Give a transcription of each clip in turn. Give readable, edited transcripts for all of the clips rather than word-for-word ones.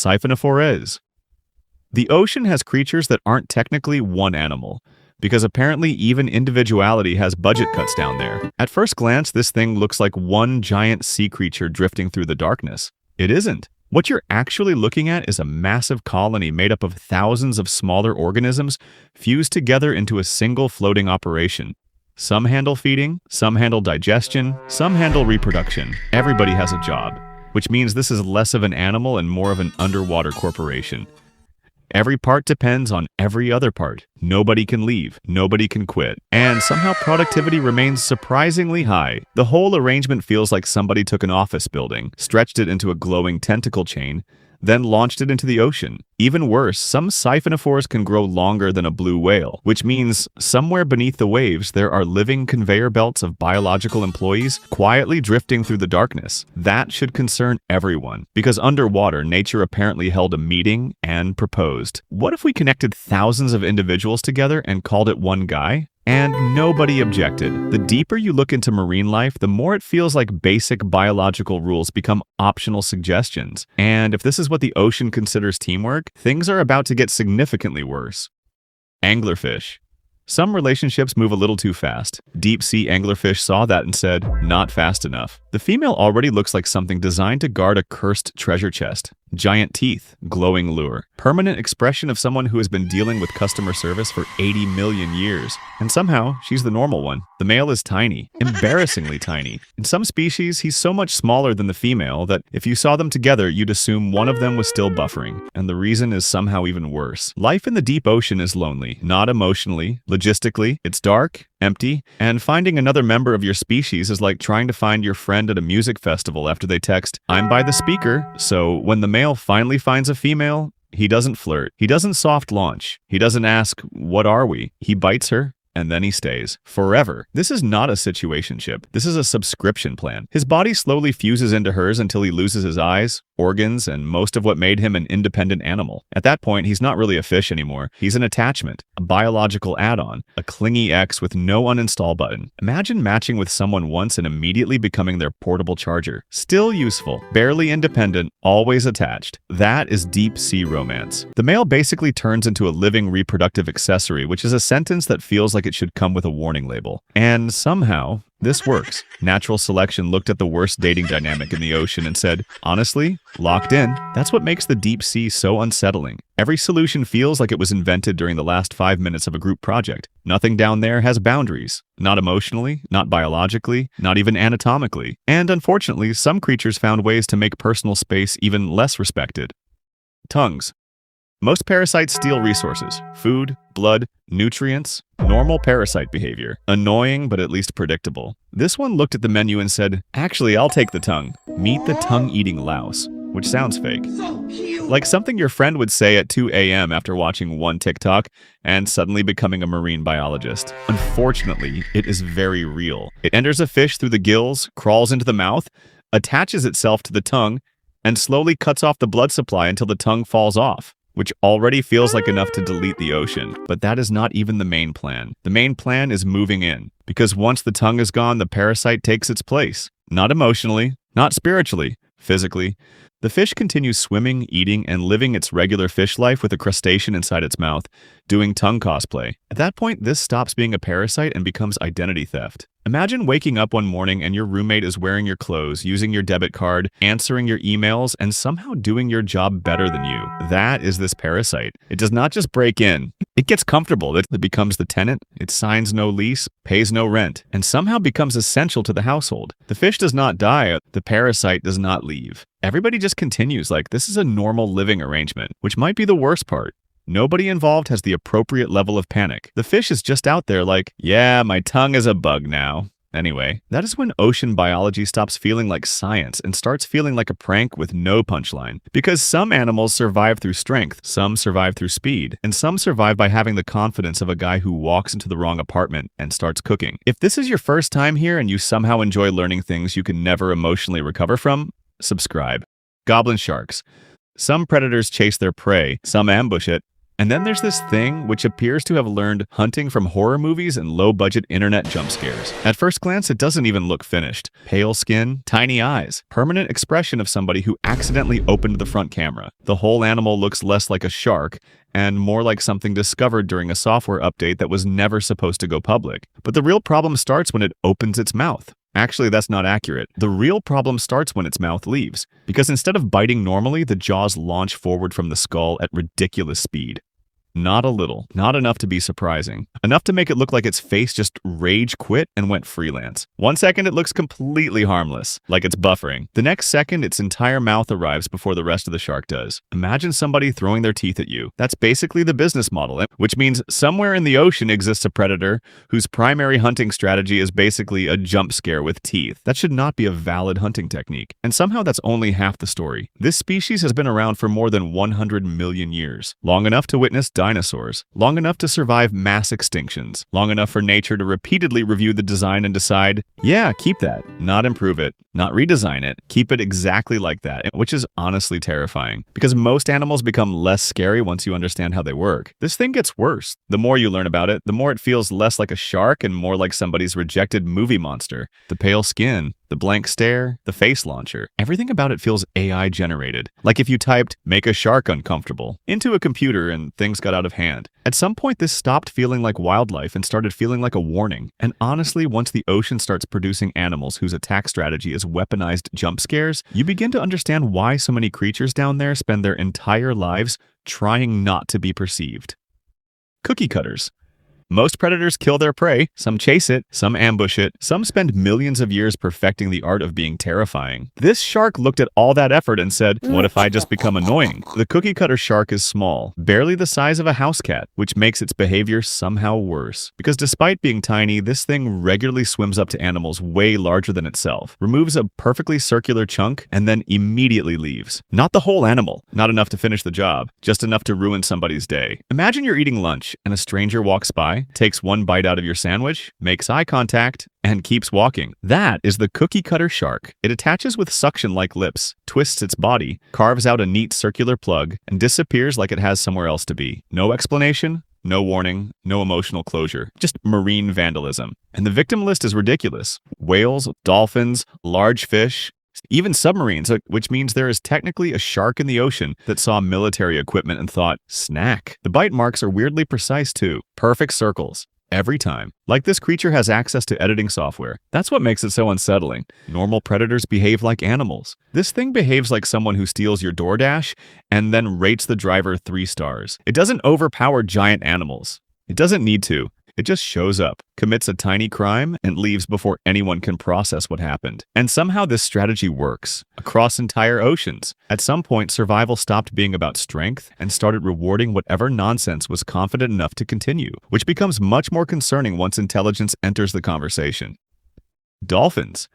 Siphonophores. The ocean has creatures that aren't technically one animal, because apparently even individuality has budget cuts down there. At first glance, this thing looks like one giant sea creature drifting through the darkness. It isn't. What you're actually looking at is a massive colony made up of thousands of smaller organisms fused together into a single floating operation. Some handle feeding, some handle digestion, some handle reproduction. Everybody has a job, which means this is less of an animal and more of an underwater corporation. Every part depends on every other part. Nobody can leave, nobody can quit, and somehow productivity remains surprisingly high. The whole arrangement feels like somebody took an office building, stretched it into a glowing tentacle chain, then launched it into the ocean. Even worse, some siphonophores can grow longer than a blue whale, which means somewhere beneath the waves there are living conveyor belts of biological employees quietly drifting through the darkness. That should concern everyone, because underwater, nature apparently held a meeting and proposed. What if we connected thousands of individuals together and called it one guy? And nobody objected. The deeper you look into marine life, the more it feels like basic biological rules become optional suggestions. And if this is what the ocean considers teamwork, things are about to get significantly worse. Anglerfish. Some relationships move a little too fast. Deep-sea anglerfish saw that and said, not fast enough. The female already looks like something designed to guard a cursed treasure chest. Giant teeth, glowing lure, permanent expression of someone who has been dealing with customer service for 80 million years. And somehow, she's the normal one. The male is tiny, embarrassingly tiny. In some species, he's so much smaller than the female that if you saw them together, you'd assume one of them was still buffering. And the reason is somehow even worse. Life in the deep ocean is lonely, not emotionally, logistically. It's dark, empty, and finding another member of your species is like trying to find your friend at a music festival after they text, "I'm by the speaker." So when the male finally finds a female, he doesn't flirt. He doesn't soft launch. He doesn't ask, "What are we?" He bites her, and then he stays. Forever. This is not a situationship. This is a subscription plan. His body slowly fuses into hers until he loses his eyes, organs, and most of what made him an independent animal. At that point, he's not really a fish anymore. He's an attachment, a biological add-on, a clingy ex with no uninstall button. Imagine matching with someone once and immediately becoming their portable charger. Still useful, barely independent, always attached. That is deep sea romance. The male basically turns into a living reproductive accessory, which is a sentence that feels like it should come with a warning label. And somehow, this works. Natural selection looked at the worst dating dynamic in the ocean and said, honestly, locked in. That's what makes the deep sea so unsettling. Every solution feels like it was invented during the last 5 minutes of a group project. Nothing down there has boundaries. Not emotionally, not biologically, not even anatomically. And unfortunately, some creatures found ways to make personal space even less respected. Tongues. Most parasites steal resources: food, blood, nutrients, normal parasite behavior. Annoying, but at least predictable. This one looked at the menu and said, actually, I'll take the tongue. Meet the tongue-eating louse, which sounds fake. Like something your friend would say at 2 a.m. after watching one TikTok and suddenly becoming a marine biologist. Unfortunately, it is very real. It enters a fish through the gills, crawls into the mouth, attaches itself to the tongue, and slowly cuts off the blood supply until the tongue falls off, which already feels like enough to delete the ocean. But that is not even the main plan. The main plan is moving in, because once the tongue is gone, the parasite takes its place. Not emotionally, not spiritually, physically. The fish continues swimming, eating, and living its regular fish life with a crustacean inside its mouth, doing tongue cosplay. At that point, this stops being a parasite and becomes identity theft. Imagine waking up one morning and your roommate is wearing your clothes, using your debit card, answering your emails, and somehow doing your job better than you. That is this parasite. It does not just break in. It gets comfortable. It becomes the tenant. It signs no lease, pays no rent, and somehow becomes essential to the household. The fish does not die. The parasite does not leave. Everybody just continues like this is a normal living arrangement, which might be the worst part. Nobody involved has the appropriate level of panic. The fish is just out there like, yeah, my tongue is a bug now. Anyway, that is when ocean biology stops feeling like science and starts feeling like a prank with no punchline. Because some animals survive through strength, some survive through speed, and some survive by having the confidence of a guy who walks into the wrong apartment and starts cooking. If this is your first time here and you somehow enjoy learning things you can never emotionally recover from, subscribe. Goblin sharks. Some predators chase their prey, some ambush it, And then there's this thing which appears to have learned hunting from horror movies and low-budget internet jump scares. At first glance, it doesn't even look finished. Pale skin, tiny eyes, permanent expression of somebody who accidentally opened the front camera. The whole animal looks less like a shark and more like something discovered during a software update that was never supposed to go public. But the real problem starts when it opens its mouth. Actually, that's not accurate. The real problem starts when its mouth leaves, because instead of biting normally, the jaws launch forward from the skull at ridiculous speed. Not a little, not enough to be surprising. Enough to make it look like its face just rage quit and went freelance. 1 second it looks completely harmless, like it's buffering. The next second its entire mouth arrives before the rest of the shark does. Imagine somebody throwing their teeth at you. That's basically the business model, which means somewhere in the ocean exists a predator whose primary hunting strategy is basically a jump scare with teeth. That should not be a valid hunting technique. And somehow that's only half the story. This species has been around for more than 100 million years. Long enough to witness dinosaurs, long enough to survive mass extinctions, long enough for nature to repeatedly review the design and decide, yeah, keep that, not improve it, not redesign it, keep it exactly like that, which is honestly terrifying, because most animals become less scary once you understand how they work. This thing gets worse. The more you learn about it, the more it feels less like a shark and more like somebody's rejected movie monster. The pale skin, the blank stare, the face launcher, everything about it feels AI generated. Like if you typed, "make a shark uncomfortable," into a computer and things got out of hand. At some point this stopped feeling like wildlife and started feeling like a warning. And honestly, once the ocean starts producing animals whose attack strategy is weaponized jump scares, you begin to understand why so many creatures down there spend their entire lives trying not to be perceived. Cookie cutters. Most predators kill their prey, some chase it, some ambush it, some spend millions of years perfecting the art of being terrifying. This shark looked at all that effort and said, what if I just become annoying? The cookie cutter shark is small, barely the size of a house cat, which makes its behavior somehow worse. Because despite being tiny, this thing regularly swims up to animals way larger than itself, removes a perfectly circular chunk, and then immediately leaves. Not the whole animal, not enough to finish the job, just enough to ruin somebody's day. Imagine you're eating lunch and a stranger walks by, takes one bite out of your sandwich, makes eye contact, and keeps walking. That is the cookie cutter shark. It attaches with suction-like lips, twists its body, carves out a neat circular plug, and disappears like it has somewhere else to be. No explanation, no warning, no emotional closure, just marine vandalism. And the victim list is ridiculous. Whales, dolphins, large fish, even submarines, which means there is technically a shark in the ocean that saw military equipment and thought, snack. The bite marks are weirdly precise too. Perfect circles. Every time. Like this creature has access to editing software. That's what makes it so unsettling. Normal predators behave like animals. This thing behaves like someone who steals your DoorDash and then rates the driver 3 stars. It doesn't overpower giant animals. It doesn't need to. It just shows up, commits a tiny crime, and leaves before anyone can process what happened. And somehow this strategy works, across entire oceans. At some point, survival stopped being about strength and started rewarding whatever nonsense was confident enough to continue, which becomes much more concerning once intelligence enters the conversation. Dolphins.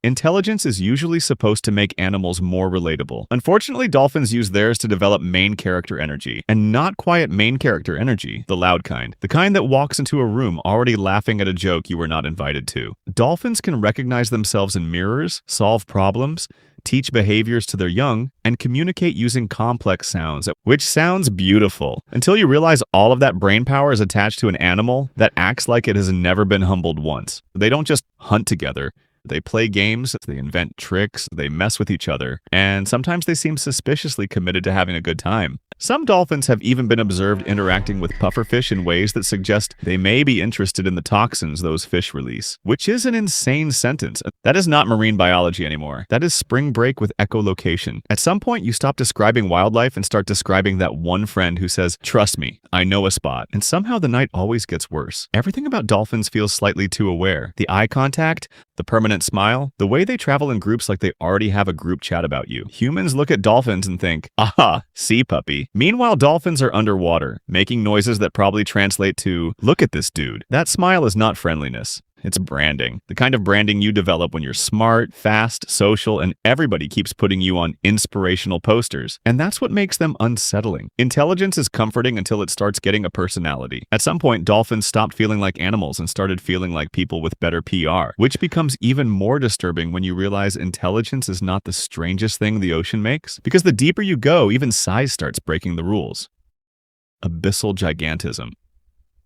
Intelligence is usually supposed to make animals more relatable. Unfortunately, dolphins use theirs to develop main character energy, and not quiet main character energy, the loud kind, the kind that walks into a room already laughing at a joke you were not invited to. Dolphins can recognize themselves in mirrors, solve problems, teach behaviors to their young, and communicate using complex sounds, which sounds beautiful, until you realize all of that brain power is attached to an animal that acts like it has never been humbled once. They don't just hunt together. They play games, they invent tricks, they mess with each other, and sometimes they seem suspiciously committed to having a good time. Some dolphins have even been observed interacting with pufferfish in ways that suggest they may be interested in the toxins those fish release, which is an insane sentence. That is not marine biology anymore. That is spring break with echolocation. At some point, you stop describing wildlife and start describing that one friend who says, "Trust me, I know a spot." And somehow the night always gets worse. Everything about dolphins feels slightly too aware. The eye contact, the permanent smile, the way they travel in groups like they already have a group chat about you. Humans look at dolphins and think, aha, sea puppy. Meanwhile, dolphins are underwater, making noises that probably translate to, look at this dude. That smile is not friendliness. It's branding. The kind of branding you develop when you're smart, fast, social, and everybody keeps putting you on inspirational posters. And that's what makes them unsettling. Intelligence is comforting until it starts getting a personality. At some point, dolphins stopped feeling like animals and started feeling like people with better PR, which becomes even more disturbing when you realize intelligence is not the strangest thing the ocean makes. Because the deeper you go, even size starts breaking the rules. Abyssal Gigantism.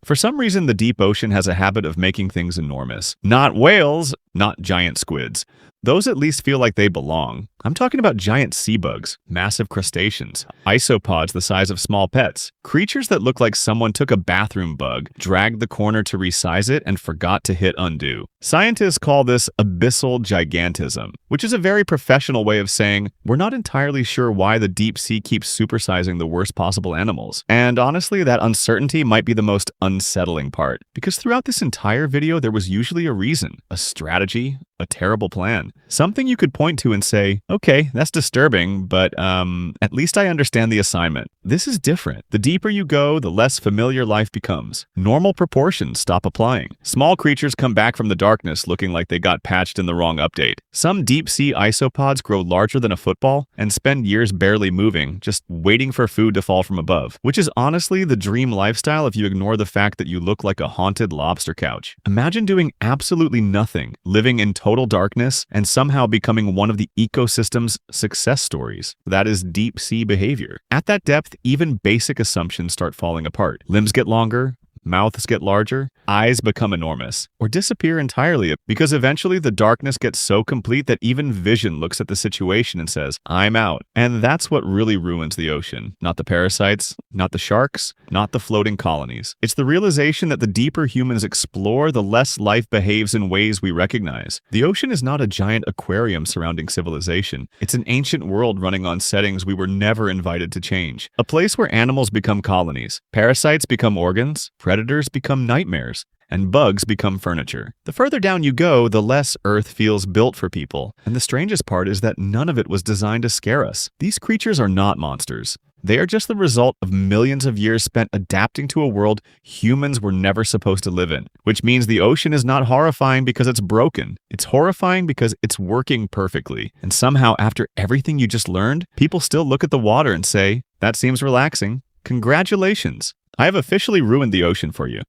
For some reason, the deep ocean has a habit of making things enormous. Not whales, not giant squids. Those at least feel like they belong. I'm talking about giant sea bugs, massive crustaceans, isopods the size of small pets, creatures that look like someone took a bathroom bug, dragged the corner to resize it, and forgot to hit undo. Scientists call this abyssal gigantism, which is a very professional way of saying we're not entirely sure why the deep sea keeps supersizing the worst possible animals. And honestly, that uncertainty might be the most unsettling part, because throughout this entire video there was usually a reason, a strategy, a terrible plan. Something you could point to and say, okay, that's disturbing, but at least I understand the assignment. This is different. The deeper you go, the less familiar life becomes. Normal proportions stop applying. Small creatures come back from the darkness looking like they got patched in the wrong update. Some deep-sea isopods grow larger than a football and spend years barely moving, just waiting for food to fall from above, which is honestly the dream lifestyle if you ignore the fact that you look like a haunted lobster couch. Imagine doing absolutely nothing, living in total darkness, and somehow becoming one of the ecosystem's success stories. That is deep sea behavior. At that depth, even basic assumptions start falling apart. Limbs get longer, mouths get larger, eyes become enormous, or disappear entirely because eventually the darkness gets so complete that even vision looks at the situation and says, I'm out. And that's what really ruins the ocean. Not the parasites, not the sharks, not the floating colonies. It's the realization that the deeper humans explore, the less life behaves in ways we recognize. The ocean is not a giant aquarium surrounding civilization. It's an ancient world running on settings we were never invited to change. A place where animals become colonies, parasites become organs, predators become nightmares, and bugs become furniture. The further down you go, the less Earth feels built for people. And the strangest part is that none of it was designed to scare us. These creatures are not monsters. They are just the result of millions of years spent adapting to a world humans were never supposed to live in. Which means the ocean is not horrifying because it's broken. It's horrifying because it's working perfectly. And somehow, after everything you just learned, people still look at the water and say, that seems relaxing. Congratulations. I have officially ruined the ocean for you.